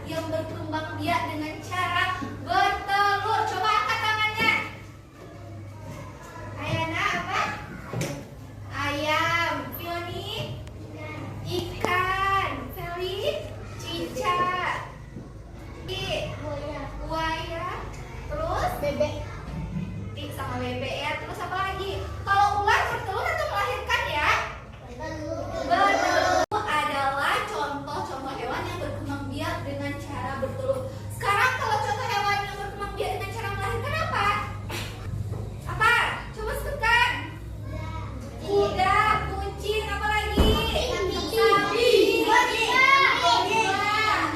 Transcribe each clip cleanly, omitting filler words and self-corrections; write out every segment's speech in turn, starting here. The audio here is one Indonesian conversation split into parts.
yang berkembang biak dengan cara bertelur. Coba angkat tangannya. Ayana apa? Ayam. Fioni? Ikan. Feli? Cicak. Buaya. Terus? Bebek. Sama bebek ya. Terus apa lagi? Kalau ular bertelur atau melahirkan ya? Bertelur adalah contoh-contoh hewan yang berkembang biak dengan cara bertelur. Sekarang kalau contoh hewan yang berkembang biak dengan cara melahirkan apa? Apa? Coba sebutkan. Kuda, kucing, apa lagi? Sapi,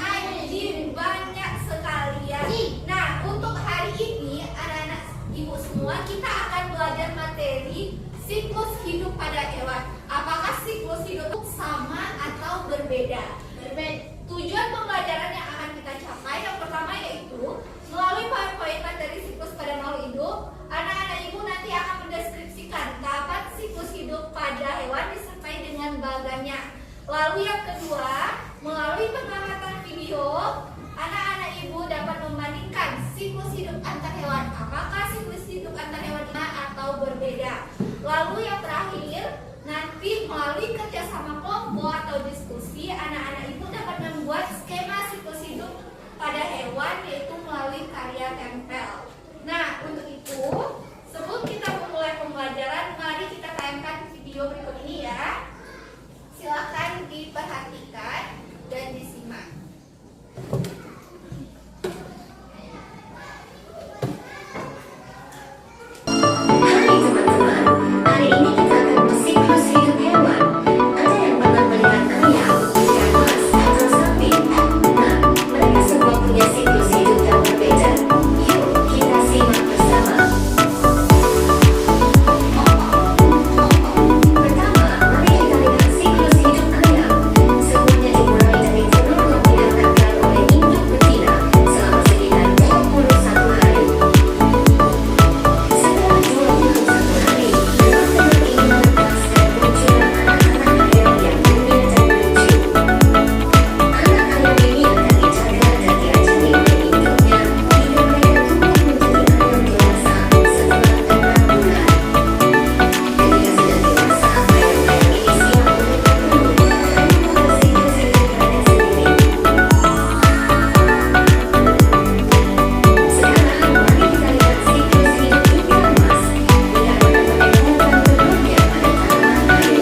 anjing, banyak sekali ya. Nah, untuk hari ini anak-anak ibu semua kita akan belajar materi siklus hidup pada hewan. Apakah siklus hidup sama atau berbeda? Tujuan pembelajaran yang akan kita capai yang pertama yaitu melalui PowerPoint materi siklus pada makhluk hidup, anak-anak ibu nanti akan mendeskripsikan kapan siklus hidup pada hewan disertai dengan bagannya. Lalu yang kedua, melalui pengamatan video, anak-anak ibu dapat membandingkan siklus hidup antar hewan. Apakah siklus hidup antar hewan sama atau berbeda? Lalu yang terakhir, nanti melalui kerjasama kelompok atau diskusi, anak-anak ibu dapat membuat skema siklus hidup pada hewan yaitu melalui karya tempel. Nah, untuk itu, sebelum kita memulai pembelajaran, mari kita tayangkan video berikut ini ya. Silakan diperhatikan dan disimak. Hai teman-teman, hari ini kita akan bersiklus hidup hewan. Ada yang pernah melihat ayam, ikan mas, atau sapi? Nah, mereka semua punya siklus hidup yang berbeda. Yuk, kita simak bersama. Pertama, mari kita lihat siklus hidup ayam. Semuanya dimulai dari telur yang didapatkan oleh induk betina selama sekitar 21 hari. Setelah 21 hari, telur-telur ini menetas dan muncullah anak-anak ayam yang mungil dan lucu. Anak ayam ini akan dijaga dan diajari oleh induknya hingga mereka tumbuh menjadi ayam dewasa setelah 6 bulan. Ketika sudah dewasa, ayam-ayam ini siap untuk bertelur dan memulai siklus hidup mereka sendiri. Sekarang, mari kita lihat siklus hidup ikan mas. Ikan akan menempelkan telurnya pada tanaman air.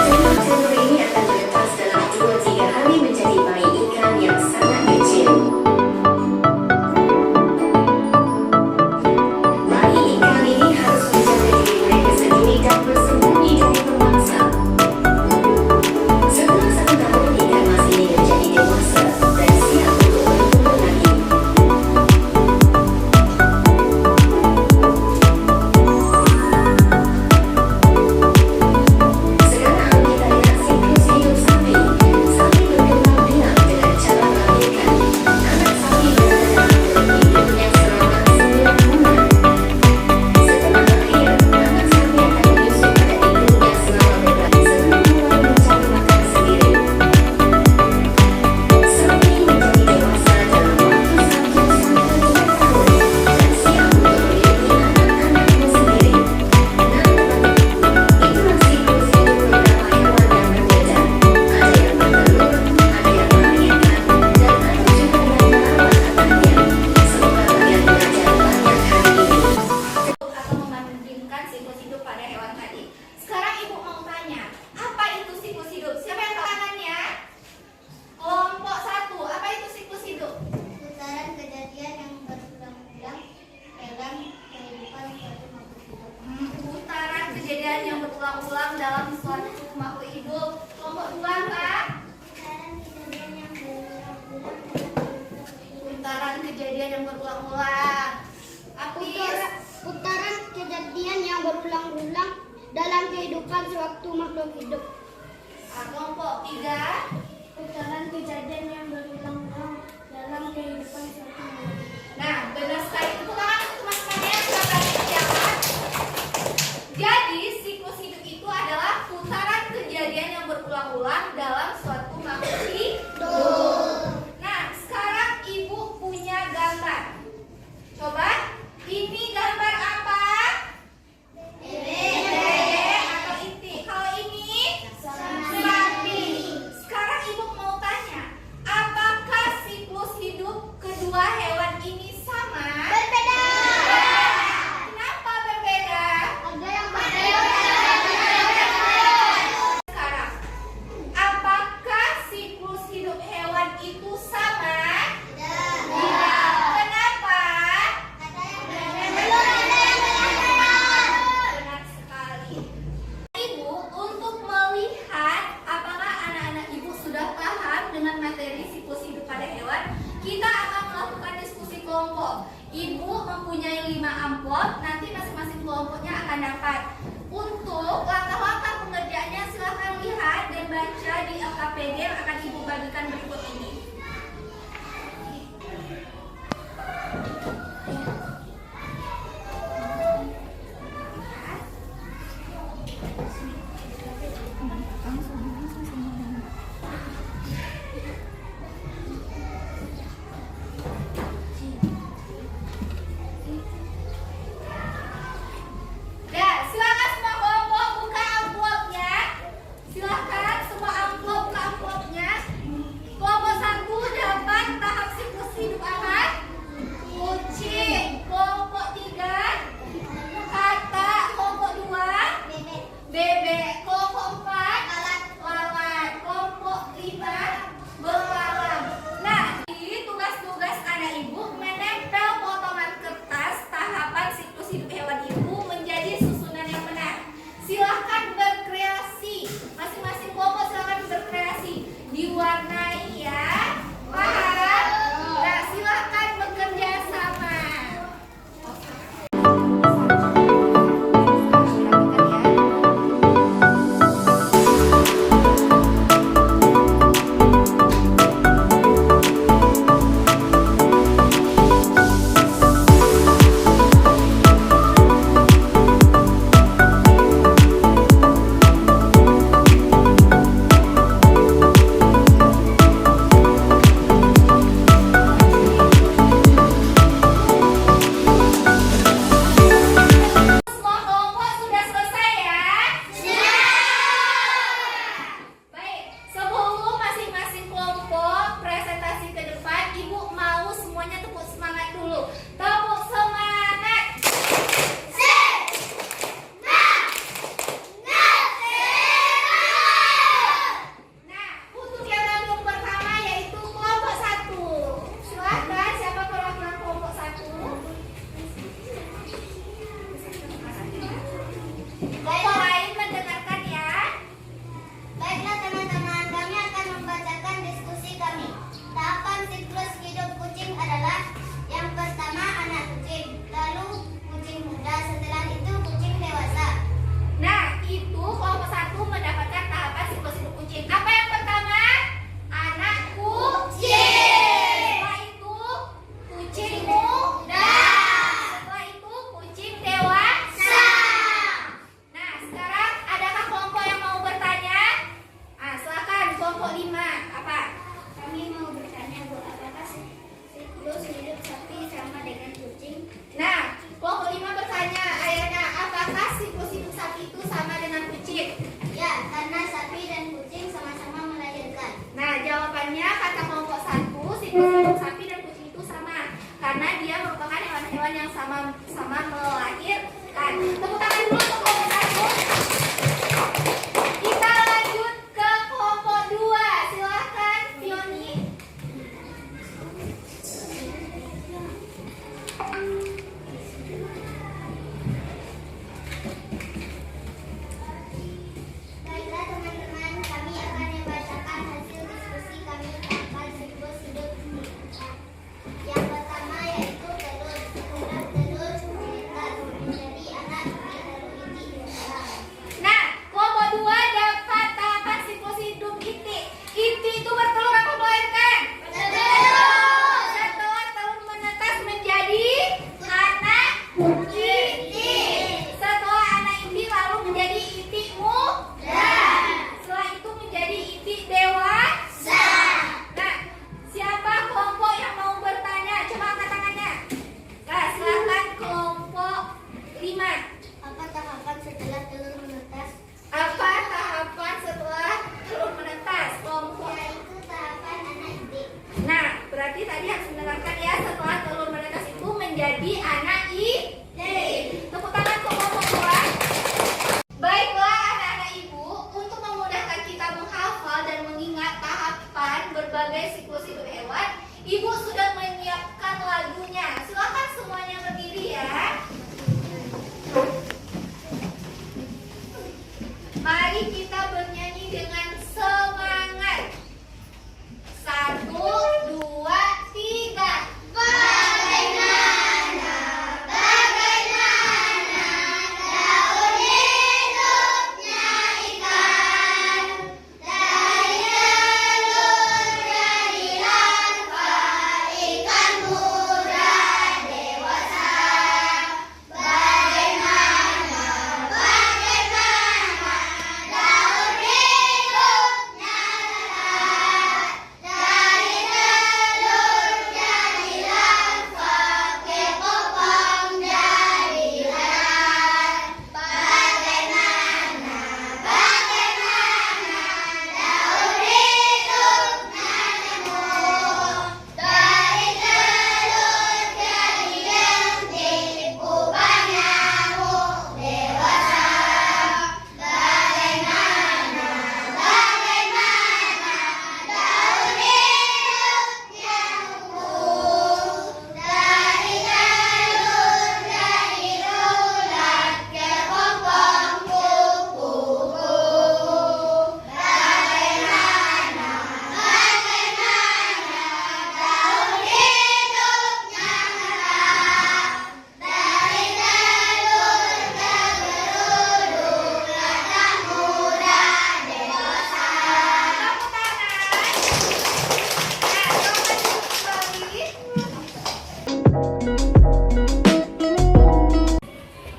Telur-telur ini akan menetas dalam 2-3 hari menjadi bayi ikan yang sangat kecil. Bayi ikan ini harus menjaga diri mereka sendiri dan bersembunyi dari pemangsa. Setelah 1 tahun, ikan mas ini menjadi dewasa dan siap untuk bertelur lagi. Sekarang kita lihat siklus hidup sapi. Sapi berkembang biak dengan cara melahirkan. Anak sapi berada dalam perut induknya selama 9 bulan. Setelah lahir, anak sapi akan menyusu pada induknya selama beberapa sebelum mulai mencari makan sendiri. Sapi menjadi dewasa dalam waktu 1 sampai 2 tahun dan siap untuk melindungi anak-anaknya sendiri. Nah, teman-teman, itulah siklus hidup beberapa hewan yang berbeda. Ada yang bertelur, ada yang melahirkan, dan ada juga yang merawat anaknya. Semoga kalian belajar banyak hari ini. Atau membandingkan siklus hidup pada hewan tadi. Sekarang ibu mau tanya, apa itu siklus hidup? Siapa yang tahu tangannya? Kelompok 1, apa itu siklus hidup? Putaran kejadian yang berulang-ulang dalam kehidupan suatu makhluk hidup. Putaran kejadian yang berulang-ulang dalam suatu makhluk hidup. Kelompok 2 apa? Putaran kejadian yang berulang-ulang dalam kehidupan hidup. Putaran kejadian yang berulang-ulang. Apis? Putaran kejadian yang berulang-ulang dalam kehidupan suatu makhluk hidup. Kelompok 3. Putaran kejadian yang berulang-ulang dalam kehidupan suatu makhluk hidup. Nah, benar sekali. Tepuk tangan untuk teman-teman ya, sudah bersiap. Jadi, siklus hidup itu adalah putaran kejadian yang berulang-ulang dalam suatu makhluk hidup. Nah, itu sama? Tidak. Kenapa? Benar sekali. Ibu, untuk melihat apakah anak-anak ibu sudah paham dengan materi siklus hidup pada hewan, kita akan melakukan diskusi kelompok. Ibu mempunyai 5 amplop, nanti masing-masing kelompoknya akan dapat. Untuk langkah-langkah pengerjaannya silahkan lihat dan baca di LKPD yang akan ibu bagikan berikut ini. Ya, silakan semua kelompok buka amplopnya. Silakan semua amplop buka amplopnya. Kelompok 1 dapat tahap siklus hidup apa? Kucing. Kelompok 3 kata. Kelompok 2 bebek. Kelompok 4 lalat. Kelompok 5 belalang. Nah, ini tugas-tugas anak ibu menempel potongan kertas tahapan siklus hidup hewan ibu menjadi susunan yang benar. Silahkan berkreasi. Masing-masing kelompok silahkan berkreasi. Diwarnai ya. Paham? Nah, silahkan bekerja sama. Semua kelompok sudah selesai ya? Baik, sebelum masing-masing kelompok presentasi ke depan, ibu mau semuanya tepuk semangat dulu. Tepuk semangat. Nah, untuk yang lalu pertama yaitu kelompok 1. Silakan, siapa perwakilan kelompok 1? Kelompok lain mendengarkan ya. Baiklah teman-teman, kami akan membacakan diskusi kami. Tahapan siklus hidup kucing adalah yang pertama anak kucing, lalu kucing muda, setelah itu kucing dewasa. Nah, itu kelompok 1 mendapatkan tahapan siklus hidup kucing. Apa yang pertama? Anak kucing. Setelah itu kucing muda. Setelah itu kucing dewasa. Nah, sekarang adakah kelompok yang mau bertanya? Silakan kelompok 5. Apa? Kami mau bertanya, Bu, apakah siklus hidup sapi sama dengan kucing? Nah, kelompok 5 bertanya, Ayana, apakah siklus hidup sapi itu sama dengan kucing? Ya, karena sapi dan kucing sama-sama melahirkan. Nah, jawabannya kata kelompok 1, siklus hidup sapi dan kucing itu sama karena dia merupakan hewan-hewan yang sama-sama melahirkan. Tepuk tangan dulu untuk kelompok 1. Kita lanjut ke kelompok 2. Silakan, Fioni. Baiklah teman-teman, kami akan membacakan hasil diskusi kami tahapan siklus hidup kucing. Yang pertama yaitu telur. Setelah telur menetas menjadi anak kucing lalu itik dewasa. Nah, kelompok 2 dapat tahapan siklus hidup itik. Itik itu bertelur apa melahirkan? Setelah telur menetas menjadi anak itik. Setelah anak itik lalu menjadi itik muda. Setelah itu menjadi itik dewasa. Nah, siapa kelompok yang mau bertanya? Coba angkat tangannya. Nah, silakan kelompok 5. Apa tahapan setelah telur menetas? Apa tahapan setelah telur menetas? Kelompok. Yaitu tahapan anak itik. Nah, berarti tadi harus mendengarkan ya, setelah telur menetas itu menjadi anak itik. Tepuk tangan ke kelompok 2. Baiklah anak-anak ibu, untuk memudahkan kita menghafal dan mengingat tahapan berbagai siklus hidup hewan. Ibu sudah menyiapkan lagunya. Silakan semuanya berdiri ya. Mari kita bernyanyi dengan semangat. 1, 2, 3. Bagaimana daun hidupnya ikan, dari telur jadi larva, ikan muda dewasa. Bagaimana daun hidupnya dari telur jadi larva, kepopong jadi lalat. Bagaimana daun hidupnya nemu, dari telur jadi lentik, pupa nyamuk dewasa. Bagaimana daun hidupnya tumbuh, dari telur jadi lulat, kepopong kupu-kupu. Bagaimana daun hidupnya merah, dari telur ke geruduk, latah muda dewasa. Tepuk tangan. Nah, coba duduk kembali.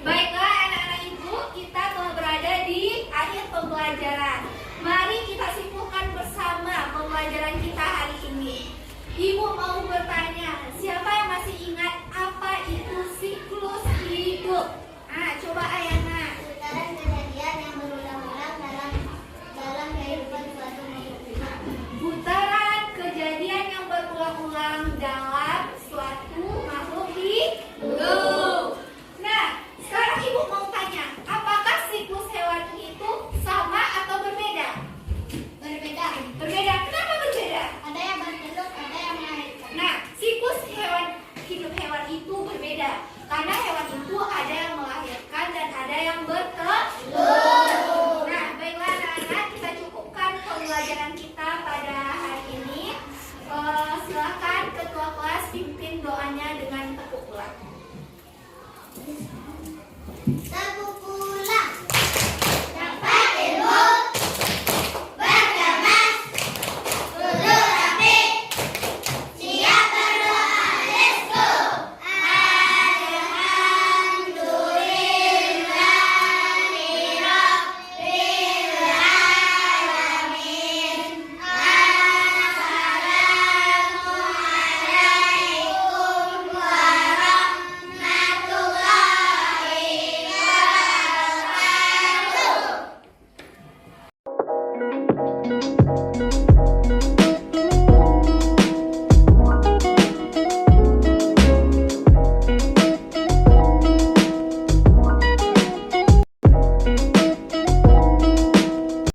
Baiklah anak-anak ibu, kita telah berada di akhir pembelajaran. Mari kita simpulkan bersama pembelajaran kita hari ini. Ibu mau bertanya, siapa yang masih ingat apa itu siklus hidup? Coba Ayana. Putaran kejadian yang berulang-ulang dalam kehidupan suatu makhluk hidup. Putaran kejadian yang berulang-ulang dalam suatu makhluk hidup. Nah, sekarang ibu mau tanya, apakah siklus hewan itu sama atau berbeda? Berbeda. Berbeda. Kenapa berbeda? Ada yang bertelur, ada yang melahirkan. Nah, siklus hidup hewan itu berbeda karena hewan itu ada yang melahirkan dan ada yang bertelur. Nah, baiklah anak-anak, kita cukupkan pembelajaran kita pada hari ini. Silakan ketua kelas pimpin doanya dengan tepuk pula. Tepuk pula.